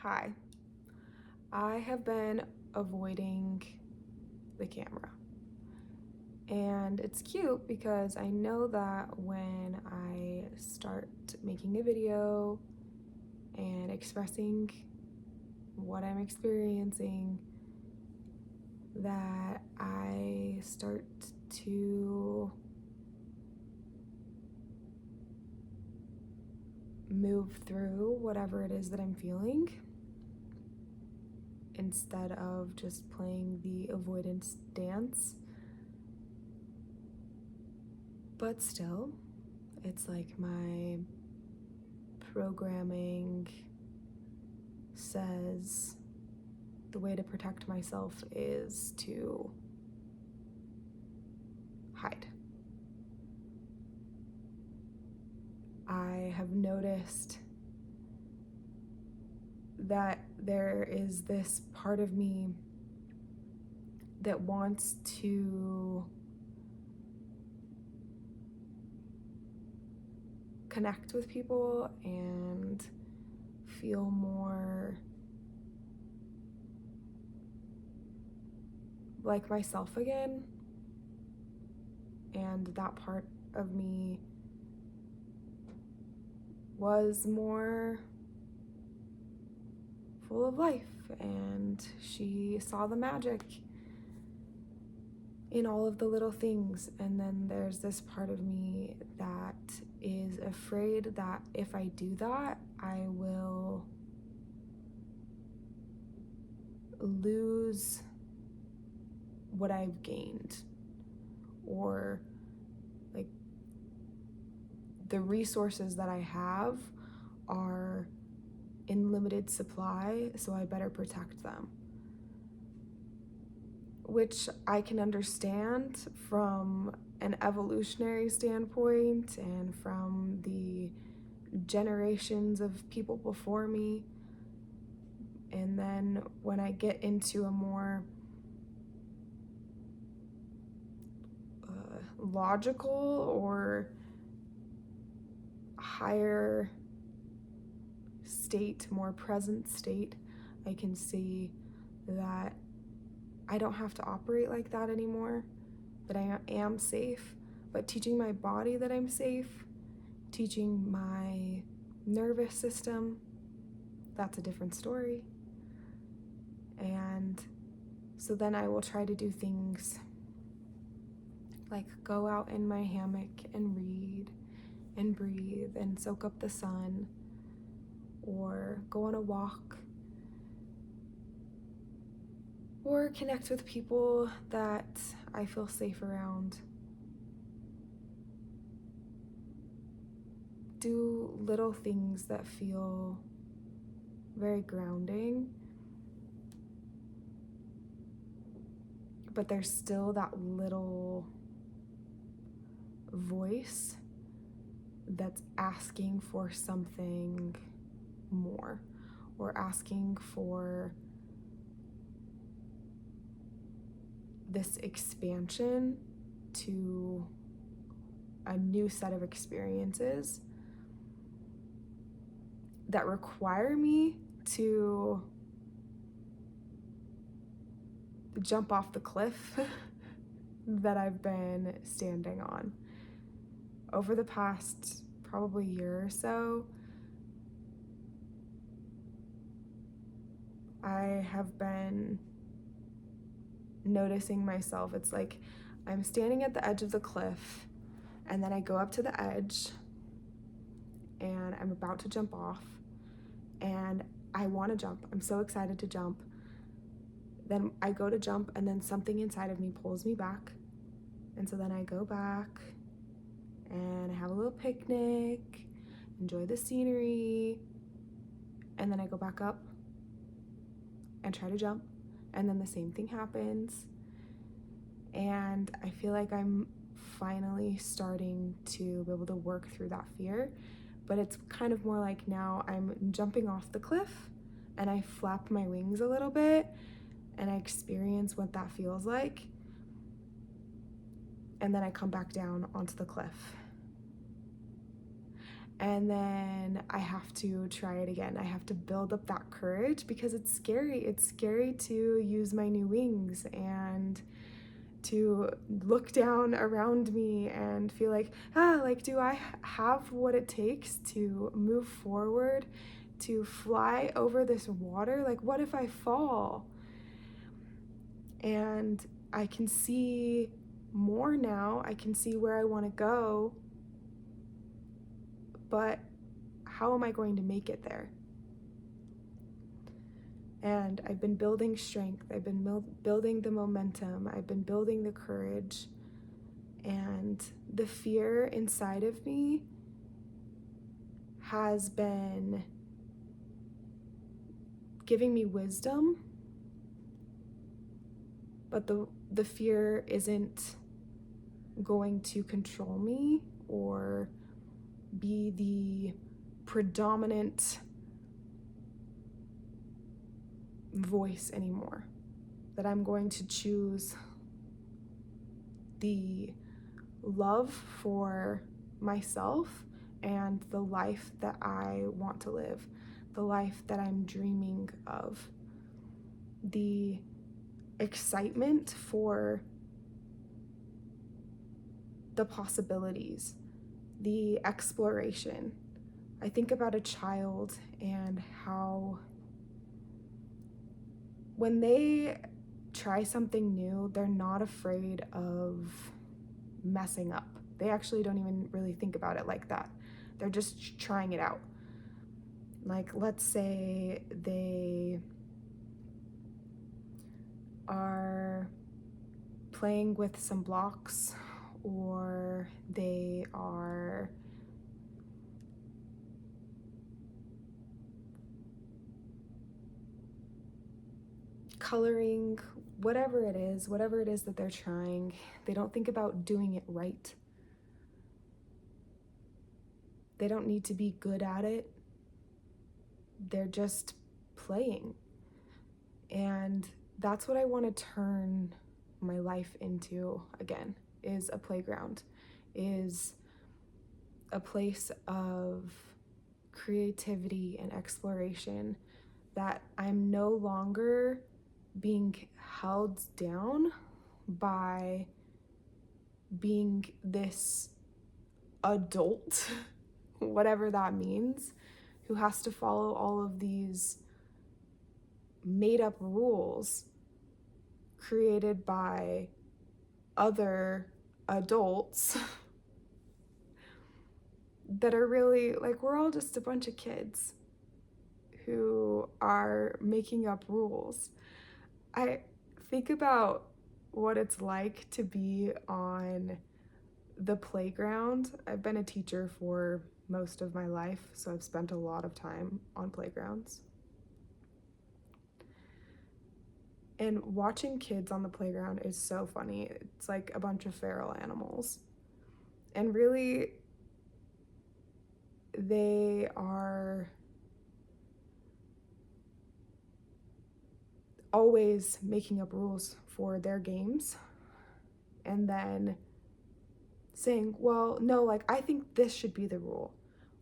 Hi, I have been avoiding the camera. And it's cute because I know that when I start making a video and expressing what I'm experiencing, that I start to move through whatever it is that I'm feeling instead of just playing the avoidance dance. But still, it's like my programming says the way to protect myself is to hide. I have noticed that there is this part of me that wants to connect with people and feel more like myself again. And that part of me was more full of life, and she saw the magic in all of the little things. And then there's this part of me that is afraid that if I do that, I will lose what I've gained, or like the resources that I have are in limited supply, so I better protect them. Which I can understand from an evolutionary standpoint and from the generations of people before me. And then when I get into a more logical or higher state, more present state, I can see that I don't have to operate like that anymore, that I am safe. But teaching my body that I'm safe, teaching my nervous system, that's a different story. And so then I will try to do things like go out in my hammock and read and breathe and soak up the sun, or go on a walk, or connect with people that I feel safe around. Do little things that feel very grounding, but there's still that little voice that's asking for something more, or asking for this expansion to a new set of experiences that require me to jump off the cliff that I've been standing on. Over the past probably year or so, I have been noticing myself. It's like I'm standing at the edge of the cliff, and then I go up to the edge and I'm about to jump off, and I want to jump. I'm so excited to jump. Then I go to jump, and then something inside of me pulls me back. And so then I go back and I have a little picnic, enjoy the scenery, and then I go back up and try to jump, and then the same thing happens. And I feel like I'm finally starting to be able to work through that fear, but it's kind of more like now I'm jumping off the cliff and I flap my wings a little bit and I experience what that feels like, and then I come back down onto the cliff. And then I have to try it again. I have to build up that courage because it's scary. It's scary to use my new wings and to look down around me and feel like, like, do I have what it takes to move forward, to fly over this water? Like, what if I fall? And I can see more now. I can see where I want to go, but how am I going to make it there? And I've been building strength. I've been building the momentum. I've been building the courage. And the fear inside of me has been giving me wisdom, but the fear isn't going to control me or be the predominant voice anymore. That I'm going to choose the love for myself and the life that I want to live, the life that I'm dreaming of, the excitement for the possibilities, the exploration. I think about a child and how when they try something new, they're not afraid of messing up. They actually don't even really think about it like that. They're just trying it out. Like, let's say they are playing with some blocks, or they are coloring, whatever it is that they're trying. They don't think about doing it right. They don't need to be good at it. They're just playing. And that's what I want to turn my life into again, is a playground, is a place of creativity and exploration, that I'm no longer being held down by being this adult, whatever that means, who has to follow all of these made up rules created by other adults that are really like, we're all just a bunch of kids who are making up rules. I think about what it's like to be on the playground. I've been a teacher for most of my life, so I've spent a lot of time on playgrounds. And watching kids on the playground is so funny. It's like a bunch of feral animals. And really, they are always making up rules for their games and then saying, well, no, like, I think this should be the rule,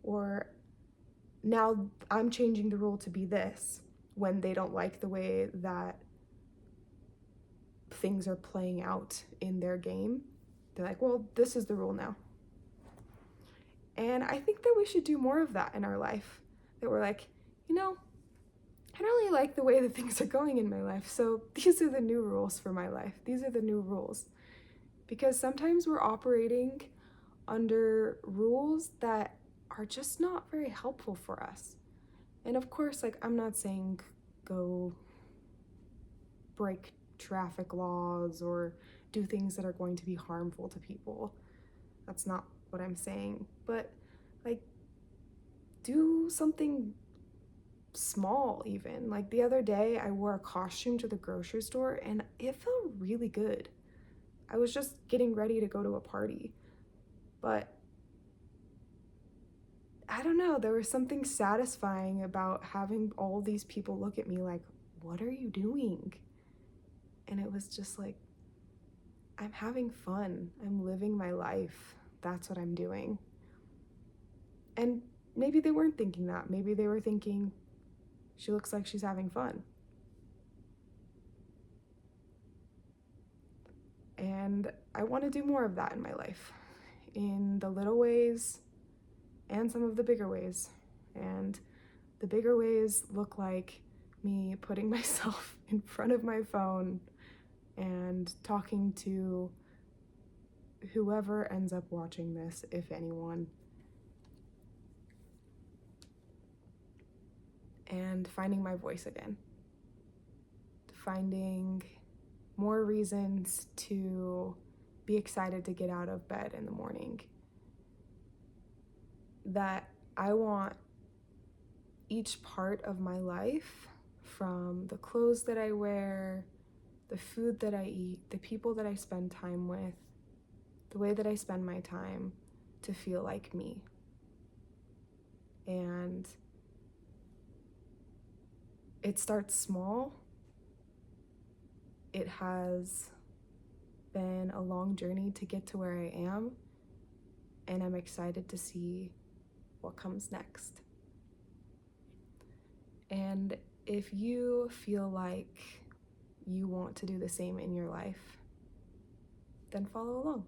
or now I'm changing the rule to be this, when they don't like the way that things are playing out in their game. They're like, well, this is the rule now. And I think that we should do more of that in our life, that we're like, I don't really like the way that things are going in my life, so these are the new rules for my life. These are the new rules. Because sometimes we're operating under rules that are just not very helpful for us. And of course, like, I'm not saying go break traffic laws or do things that are going to be harmful to people. That's not what I'm saying. But, like, do something small even. Like, the other day I wore a costume to the grocery store and it felt really good. I was just getting ready to go to a party, but I don't know, there was something satisfying about having all these people look at me like, what are you doing? And it was just like, I'm having fun. I'm living my life. That's what I'm doing. And maybe they weren't thinking that. Maybe they were thinking, she looks like she's having fun. And I want to do more of that in my life, in the little ways and some of the bigger ways. And the bigger ways look like me putting myself in front of my phone and talking to whoever ends up watching this, if anyone, and finding my voice again, finding more reasons to be excited to get out of bed in the morning. That I want each part of my life, from the clothes that I wear, the food that I eat, the people that I spend time with, the way that I spend my time, to feel like me. And it starts small. It has been a long journey to get to where I am, and I'm excited to see what comes next. And if you feel like you want to do the same in your life, then follow along.